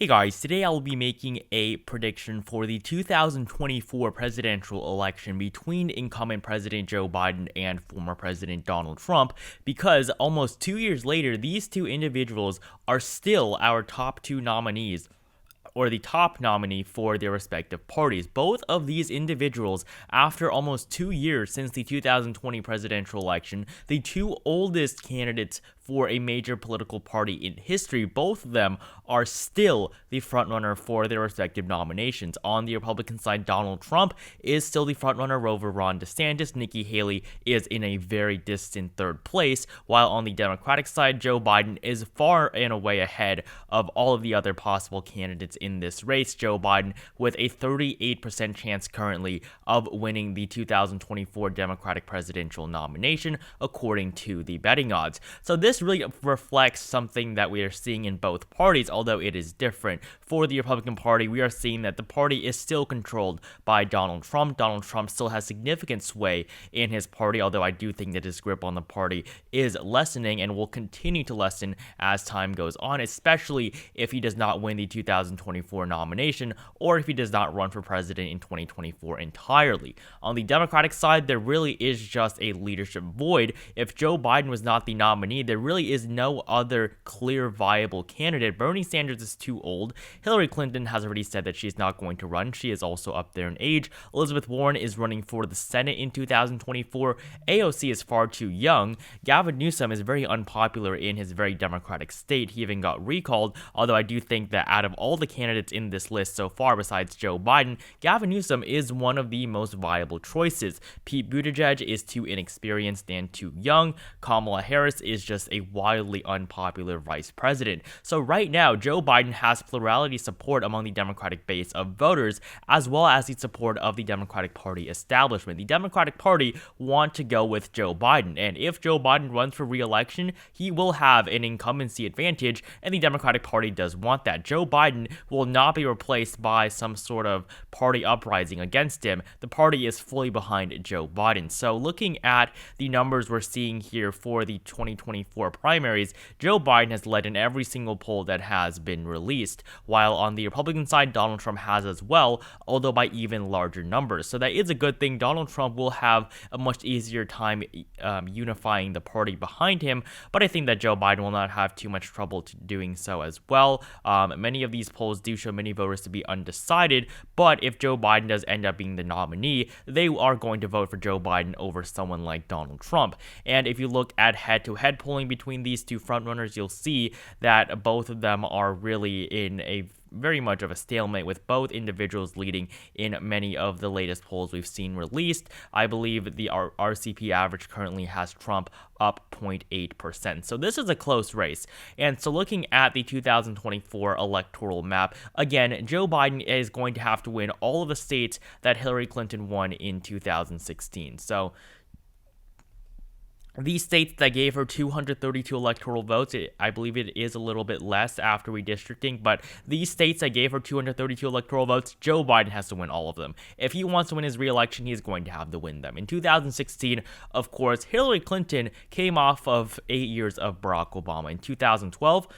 Hey guys, today I'll be making a prediction for the 2024 presidential election between incumbent President Joe Biden and former President Donald Trump, because almost 2 years later, these two individuals are still our top two nominees, or the top nominee for their respective parties. Both of these individuals, after almost 2 years since the 2020 presidential election, the two oldest candidates for a major political party in history, both of them are still the frontrunner for their respective nominations. On the Republican side, Donald Trump is still the frontrunner over Ron DeSantis. Nikki Haley is in a very distant third place, while on the Democratic side, Joe Biden is far and away ahead of all of the other possible candidates in this race. Joe Biden with a 38% chance currently of winning the 2024 Democratic presidential nomination, according to the betting odds. So this really reflects something that we are seeing in both parties, although it is different. For the Republican Party, we are seeing that the party is still controlled by Donald Trump. Donald Trump still has significant sway in his party, although I do think that his grip on the party is lessening and will continue to lessen as time goes on, especially if he does not win the 2024 nomination or if he does not run for president in 2024 entirely. On the Democratic side, there really is just a leadership void. If Joe Biden was not the nominee, there really is no other clear viable candidate. Bernie Sanders is too old. Hillary Clinton has already said that she's not going to run. She is also up there in age. Elizabeth Warren is running for the Senate in 2024. AOC is far too young. Gavin Newsom is very unpopular in his very Democratic state. He even got recalled, although I do think that out of all the candidates in this list so far, besides Joe Biden, Gavin Newsom is one of the most viable choices. Pete Buttigieg is too inexperienced and too young. Kamala Harris is just a wildly unpopular vice president. So right now, Joe Biden has plurality support among the Democratic base of voters, as well as the support of the Democratic Party establishment. The Democratic Party want to go with Joe Biden, and if Joe Biden runs for re-election, he will have an incumbency advantage, and the Democratic Party does want that. Joe Biden will not be replaced by some sort of party uprising against him. The party is fully behind Joe Biden. So looking at the numbers we're seeing here for the 2024 primaries, Joe Biden has led in every single poll that has been released, while on the Republican side, Donald Trump has as well, although by even larger numbers. So that is a good thing. Donald Trump will have a much easier time unifying the party behind him, but I think that Joe Biden will not have too much trouble doing so as well. Many of these polls do show many voters to be undecided, but if Joe Biden does end up being the nominee, they are going to vote for Joe Biden over someone like Donald Trump. And if you look at head-to-head polling between these two frontrunners, you'll see that both of them are really in a very much of a stalemate, with both individuals leading in many of the latest polls we've seen released. I believe the RCP average currently has Trump up 0.8%. So this is a close race. And so looking at the 2024 electoral map, again, Joe Biden is going to have to win all of the states that Hillary Clinton won in 2016. So these states that gave her 232 electoral votes, I believe it is a little bit less after redistricting, but these states that gave her 232 electoral votes, Joe Biden has to win all of them. If he wants to win his re-election, he is going to have to win them. In 2016, of course, Hillary Clinton came off of 8 years of Barack Obama. In 2012,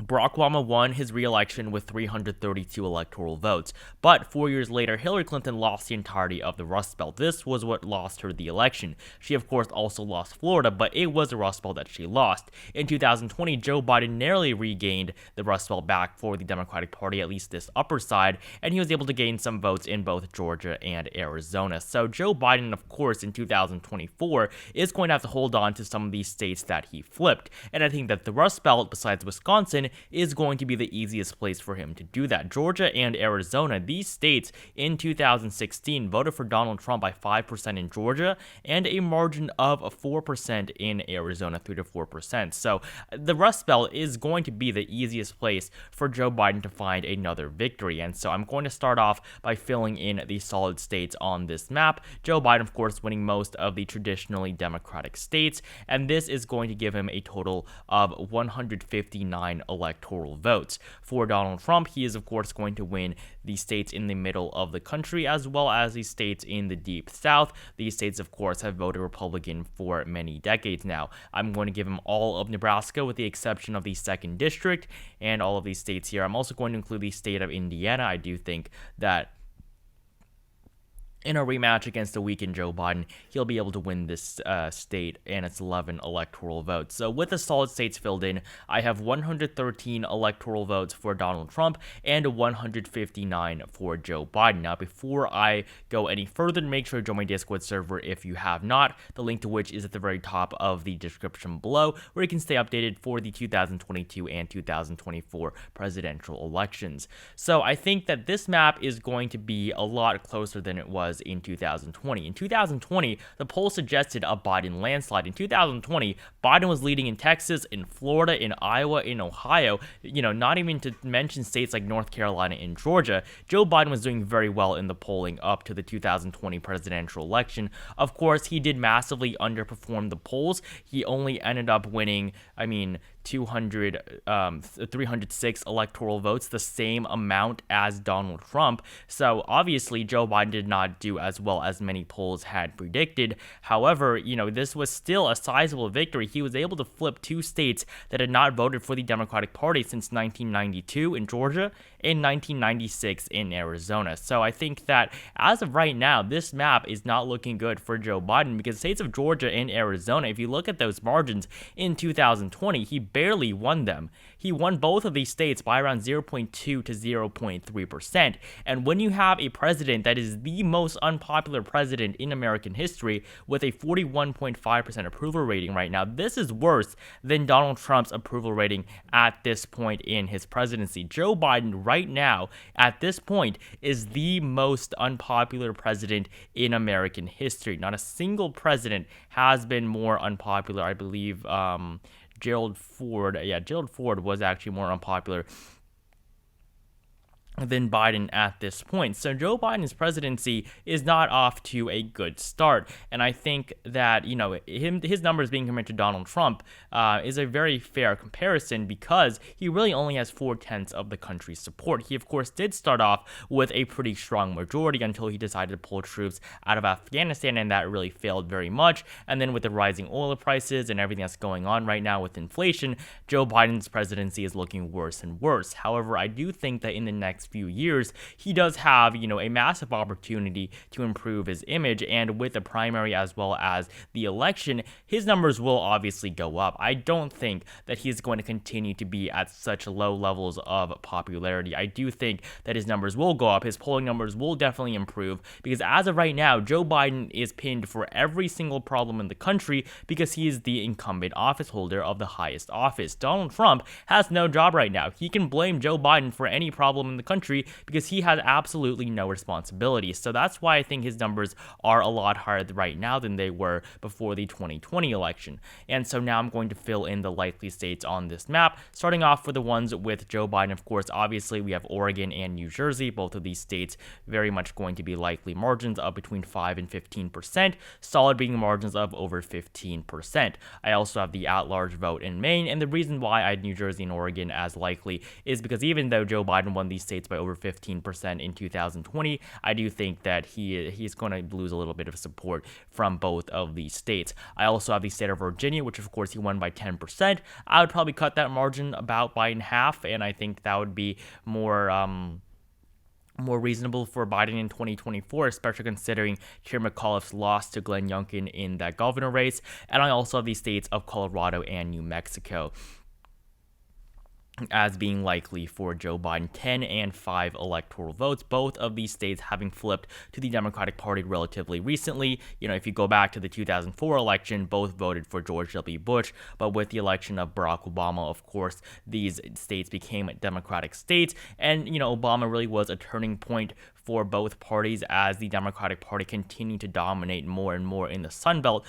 Barack Obama won his re-election with 332 electoral votes, but 4 years later, Hillary Clinton lost the entirety of the Rust Belt. This was what lost her the election. She, of course, also lost Florida, but it was the Rust Belt that she lost. In 2020, Joe Biden narrowly regained the Rust Belt back for the Democratic Party, at least this upper side, and he was able to gain some votes in both Georgia and Arizona. So Joe Biden, of course, in 2024, is going to have to hold on to some of these states that he flipped, and I think that the Rust Belt, besides Wisconsin, is going to be the easiest place for him to do that. Georgia and Arizona, these states in 2016 voted for Donald Trump by 5% in Georgia and a margin of 4% in Arizona, 3 to 4%. So the Rust Belt is going to be the easiest place for Joe Biden to find another victory. And so I'm going to start off by filling in the solid states on this map. Joe Biden, of course, winning most of the traditionally Democratic states, and this is going to give him a total of 159 electoral electoral votes. For Donald Trump, he is of course going to win the states in the middle of the country as well as the states in the deep south. These states of course have voted Republican for many decades now. I'm going to give him all of Nebraska with the exception of the 2nd district and all of these states here. I'm also going to include the state of Indiana. I do think that in a rematch against a weakened Joe Biden, he'll be able to win this state and its 11 electoral votes. So with the solid states filled in, I have 113 electoral votes for Donald Trump and 159 for Joe Biden. Now, before I go any further, make sure to join my Discord server if you have not, the link to which is at the very top of the description below, where you can stay updated for the 2022 and 2024 presidential elections. So I think that this map is going to be a lot closer than it was in 2020. In 2020, the polls suggested a Biden landslide. In 2020, Biden was leading in Texas, in Florida, in Iowa, in Ohio, not even to mention states like North Carolina and Georgia. Joe Biden was doing very well in the polling up to the 2020 presidential election. Of course, he did massively underperform the polls. He only ended up winning, 306 electoral votes, the same amount as Donald Trump. So obviously Joe Biden did not do as well as many polls had predicted. However, this was still a sizable victory. He was able to flip 2 states that had not voted for the Democratic Party since 1992 in Georgia and 1996 in Arizona. So I think that as of right now, this map is not looking good for Joe Biden because states of Georgia and Arizona, if you look at those margins in 2020, he barely won them. He won both of these states by around 0.2 to 0.3%. And when you have a president that is the most unpopular president in American history with a 41.5% approval rating right now, this is worse than Donald Trump's approval rating at this point in his presidency. Joe Biden right now, at this point, is the most unpopular president in American history. Not a single president has been more unpopular. I believe Gerald Ford was actually more unpopular than Biden at this point. So Joe Biden's presidency is not off to a good start. And I think that, his numbers being compared to Donald Trump is a very fair comparison because he really only has 4/10 of the country's support. He, of course, did start off with a pretty strong majority until he decided to pull troops out of Afghanistan, and that really failed very much. And then with the rising oil prices and everything that's going on right now with inflation, Joe Biden's presidency is looking worse and worse. However, I do think that in the next few years, he does have, a massive opportunity to improve his image, and with the primary as well as the election, his numbers will obviously go up. I don't think that he's going to continue to be at such low levels of popularity. I do think that his numbers will go up. His polling numbers will definitely improve because as of right now, Joe Biden is pinned for every single problem in the country because he is the incumbent office holder of the highest office. Donald Trump has no job right now. He can blame Joe Biden for any problem in the country because he has absolutely no responsibility. So that's why I think his numbers are a lot higher right now than they were before the 2020 election. And so now I'm going to fill in the likely states on this map, starting off for the ones with Joe Biden. Of course, obviously we have Oregon and New Jersey. Both of these states very much going to be likely margins of between 5 and 15%, solid being margins of over 15%. I also have the at-large vote in Maine, and the reason why I had New Jersey and Oregon as likely is because even though Joe Biden won these states by over 15% in 2020, I do think that he's going to lose a little bit of support from both of these states. I also have the state of Virginia, which of course he won by 10%. I would probably cut that margin about by in half, and I think that would be more reasonable for Biden in 2024, especially considering Chair McAuliffe's loss to Glenn Youngkin in that governor race. And I also have the states of Colorado and New Mexico as being likely for Joe Biden, 10 and 5 electoral votes, both of these states having flipped to the Democratic Party relatively recently. If you go back to the 2004 election, both voted for George W. Bush, but with the election of Barack Obama, of course, these states became Democratic states, and, Obama really was a turning point for both parties as the Democratic Party continued to dominate more and more in the Sun Belt,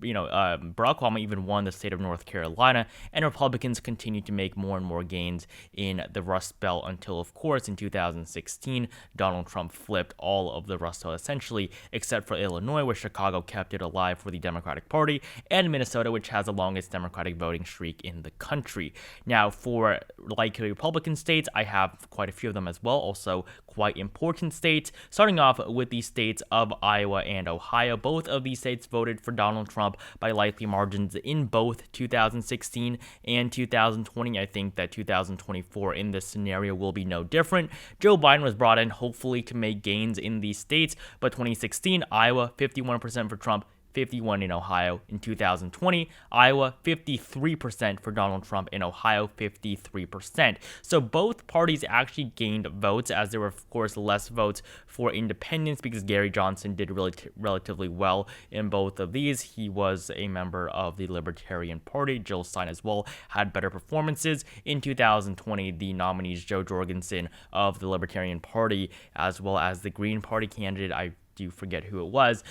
Barack Obama even won the state of North Carolina, and Republicans continued to make more and more gains in the Rust Belt until, of course, in 2016, Donald Trump flipped all of the Rust Belt essentially, except for Illinois, where Chicago kept it alive for the Democratic Party, and Minnesota, which has the longest Democratic voting streak in the country. Now, for likely Republican states, I have quite a few of them as well, also quite important states, starting off with the states of Iowa and Ohio. Both of these states voted for Donald Trump by likely margins in both 2016 and 2020. I think that 2024 in this scenario will be no different. Joe Biden was brought in hopefully to make gains in these states, but 2016, Iowa, 51% for Trump, 51 in Ohio. In 2020, Iowa, 53% for Donald Trump. In Ohio, 53%. So both parties actually gained votes, as there were, of course, less votes for independents because Gary Johnson did relatively well in both of these. He was a member of the Libertarian Party. Jill Stein as well had better performances. In 2020, the nominees Joe Jorgensen of the Libertarian Party, as well as the Green Party candidate, I do forget who it was,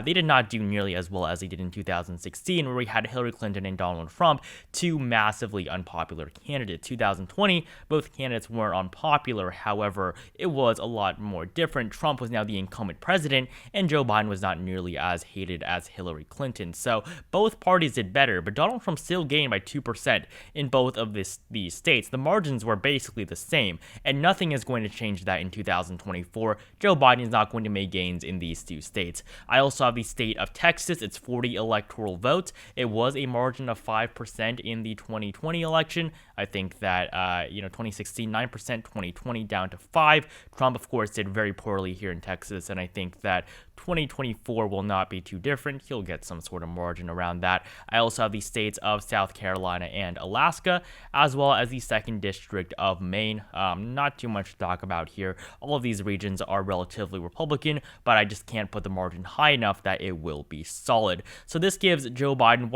they did not do nearly as well as they did in 2016, where we had Hillary Clinton and Donald Trump, two massively unpopular candidates. 2020, both candidates were unpopular. However, it was a lot more different. Trump was now the incumbent president, and Joe Biden was not nearly as hated as Hillary Clinton. So both parties did better, but Donald Trump still gained by 2% in both of these states. The margins were basically the same, and nothing is going to change that in 2024. Joe Biden is not going to make gains in these two states. I also have the state of Texas. It's 40 electoral votes. It was a margin of 5% in the 2020 election. I think that 2016 9%, 2020 down to 5. Trump, of course, did very poorly here in Texas, and I think that 2024 will not be too different. He'll get some sort of margin around that. I also have the states of South Carolina and Alaska, as well as the 2nd District of Maine. Not too much to talk about here. All of these regions are relatively Republican, but I just can't put the margin high enough that it will be solid. So this gives Joe Biden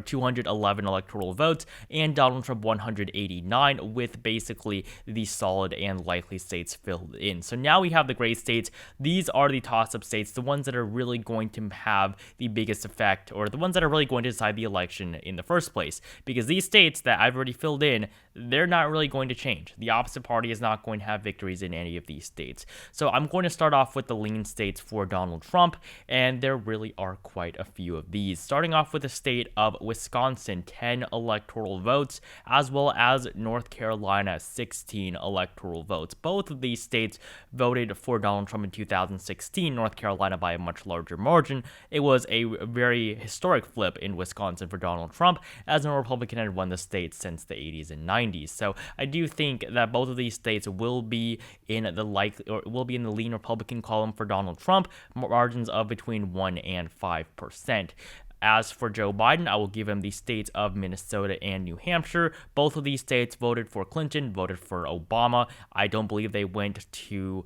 211 electoral votes and Donald Trump 189, with basically the solid and likely states filled in. So now we have the gray states. These are the toss-up states, the ones that are really going to have the biggest effect, or the ones that are really going to decide the election in the first place. Because these states that I've already filled in, they're not really going to change. The opposite party is not going to have victories in any of these states. So I'm going to start off with the lean states for Donald Trump, and there really are quite a few of these. Starting off with the state of Wisconsin, 10 electoral votes, as well as North Carolina, 16 electoral votes. Both of these states voted for Donald Trump in 2016, North Carolina by a much larger margin. It was a very historic flip in Wisconsin for Donald Trump, as no Republican had won the state since the 80s and 90s. So I do think that both of these states will be in the lean Republican column for Donald Trump, margins of between 1 and 5%. As for Joe Biden, I will give him the states of Minnesota and New Hampshire. Both of these states voted for Clinton, voted for Obama. I don't believe they went to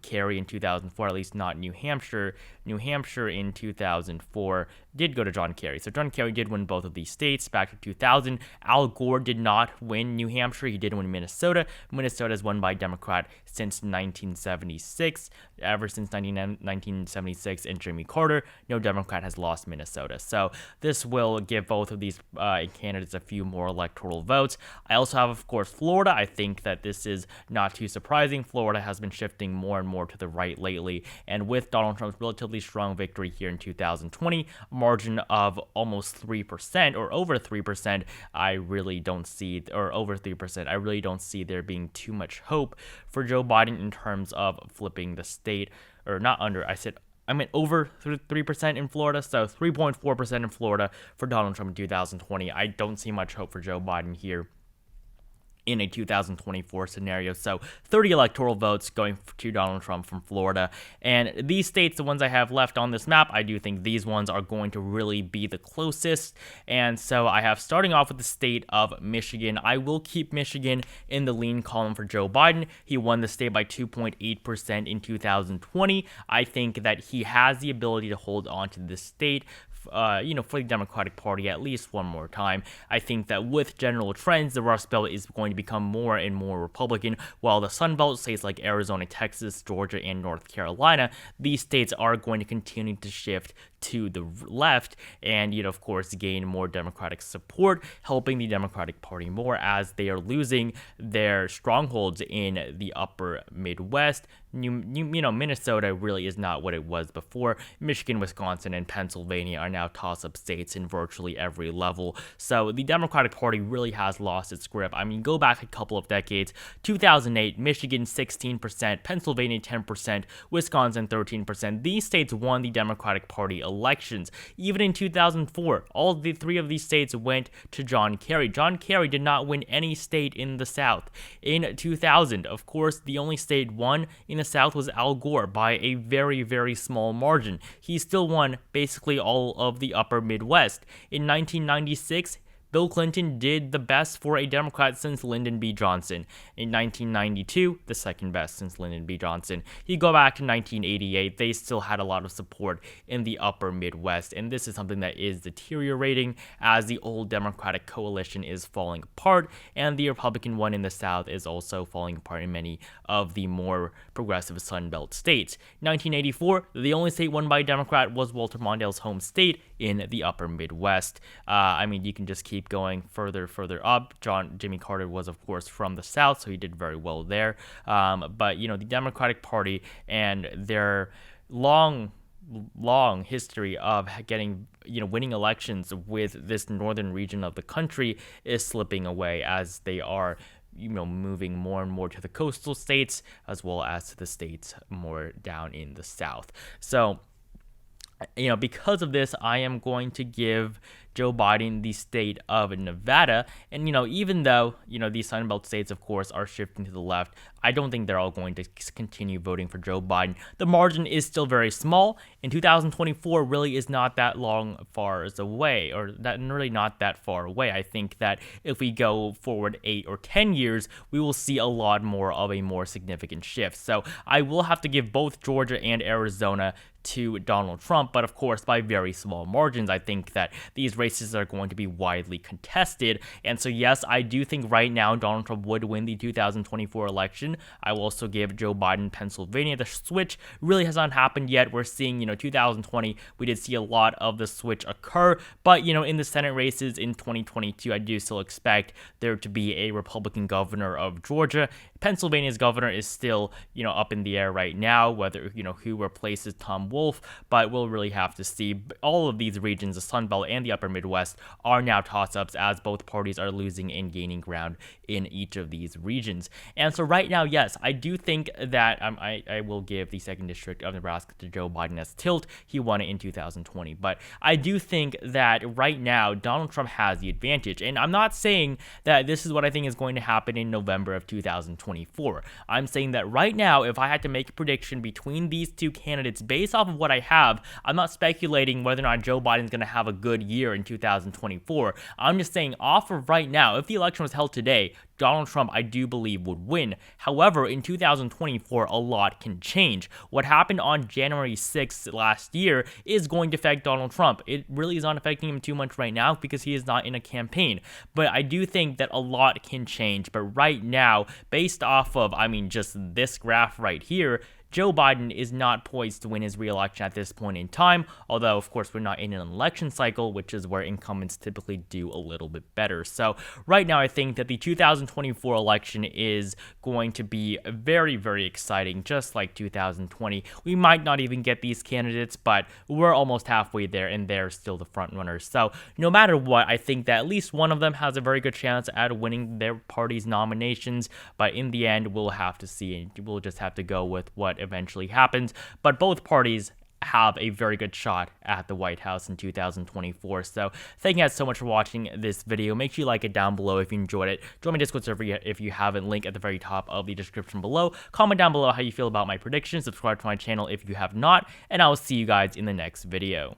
Kerry in 2004, at least not New Hampshire. New Hampshire in 2004 did go to John Kerry. So John Kerry did win both of these states back to 2000. Al Gore did not win New Hampshire. He did win Minnesota. Minnesota has won by Democrat since 1976. Ever since 1976 and Jimmy Carter, no Democrat has lost Minnesota. So this will give both of these candidates a few more electoral votes. I also have, of course, Florida. I think that this is not too surprising. Florida has been shifting more and more to the right lately, and with Donald Trump's relatively strong victory here in 2020, margin of almost 3% or over 3%, I really don't see, or over 3%, I really don't see there being too much hope for Joe Biden in terms of flipping the state, or not under, I meant over 3% in Florida, so 3.4% in Florida for Donald Trump in 2020. I don't see much hope for Joe Biden here in a 2024 scenario. So 30 electoral votes going to Donald Trump from Florida. And these states, the ones I have left on this map, I do think these ones are going to really be the closest. And so I have, starting off with the state of Michigan, I will keep Michigan in the lean column for Joe Biden. He won the state by 2.8% in 2020. I think that he has the ability to hold on to this state for the Democratic Party at least one more time. I think that with general trends, the Rust Belt is going to become more and more Republican, while the Sun Belt, states like Arizona, Texas, Georgia, and North Carolina, these states are going to continue to shift to the left and, of course, gain more Democratic support, helping the Democratic Party more as they are losing their strongholds in the upper Midwest. Minnesota really is not what it was before. Michigan, Wisconsin, and Pennsylvania are now toss-up states in virtually every level. So the Democratic Party really has lost its grip. I mean, go back a couple of decades. 2008, Michigan 16%, Pennsylvania 10%, Wisconsin 13%. These states won the Democratic Party elections. Even in 2004, all the three of these states went to John Kerry. John Kerry did not win any state in the South. In 2000, of course, the only state won in the South was Al Gore by a very, very small margin. He still won basically all of the upper Midwest. In 1996, Bill Clinton did the best for a Democrat since Lyndon B. Johnson. In 1992, the second best since Lyndon B. Johnson. You go back to 1988, they still had a lot of support in the upper Midwest, and this is something that is deteriorating as the old Democratic coalition is falling apart, and the Republican one in the South is also falling apart in many of the more progressive Sunbelt states. 1984, the only state won by a Democrat was Walter Mondale's home state in the upper Midwest. I mean, you can just keep going further up. Jimmy Carter was, of course, from the South, so he did very well there. But the Democratic Party and their long history of winning elections with this northern region of the country is slipping away as they are moving more and more to the coastal states as well as to the states more down in the South. So because of this, I am going to give Joe Biden the state of Nevada. And, even though, these Sunbelt states, of course, are shifting to the left, I don't think they're all going to continue voting for Joe Biden. The margin is still very small, and 2024 really is not that far away. I think that if we go forward 8 or 10 years, we will see a lot more of a more significant shift. So I will have to give both Georgia and Arizona to Donald Trump, but of course by very small margins. I think that these races are going to be widely contested, and so yes, I do think right now Donald Trump would win the 2024 election. I will also give Joe Biden Pennsylvania. The switch really has not happened yet. We're seeing, 2020, we did see a lot of the switch occur, but in the Senate races in 2022, I do still expect there to be a Republican governor of Georgia. Pennsylvania's governor is still, up in the air right now, whether, who replaces Tom Wolf, but we'll really have to see. All of these regions, the Sun Belt and the Upper Midwest, are now toss-ups as both parties are losing and gaining ground in each of these regions. And so right now, yes, I do think that I will give the 2nd District of Nebraska to Joe Biden as tilt. He won it in 2020. But I do think that right now, Donald Trump has the advantage. And I'm not saying that this is what I think is going to happen in November of 2024. I'm saying that right now, if I had to make a prediction between these two candidates based off of what I have, I'm not speculating whether or not Joe Biden's going to have a good year in 2024. I'm just saying off of right now, if the election was held today, Donald Trump, I do believe, would win. However, in 2024, a lot can change. What happened on January 6th last year is going to affect Donald Trump. It really is not affecting him too much right now because he is not in a campaign. But I do think that a lot can change. But right now, based off of, just this graph right here, Joe Biden is not poised to win his re-election at this point in time, although, of course, we're not in an election cycle, which is where incumbents typically do a little bit better. So right now, I think that the 2024 election is going to be very, very exciting, just like 2020. We might not even get these candidates, but we're almost halfway there, and they're still the front runners. So no matter what, I think that at least one of them has a very good chance at winning their party's nominations, but in the end, we'll have to see. We'll just have to go with what eventually happens, but both parties have a very good shot at the White House in 2024. So thank you guys so much for watching this video. Make sure you like it down below if you enjoyed it. Join my Discord server if you haven't, link at the very top of the description below. Comment down below how you feel about my predictions. Subscribe to my channel if you have not, and I will see you guys in the next video.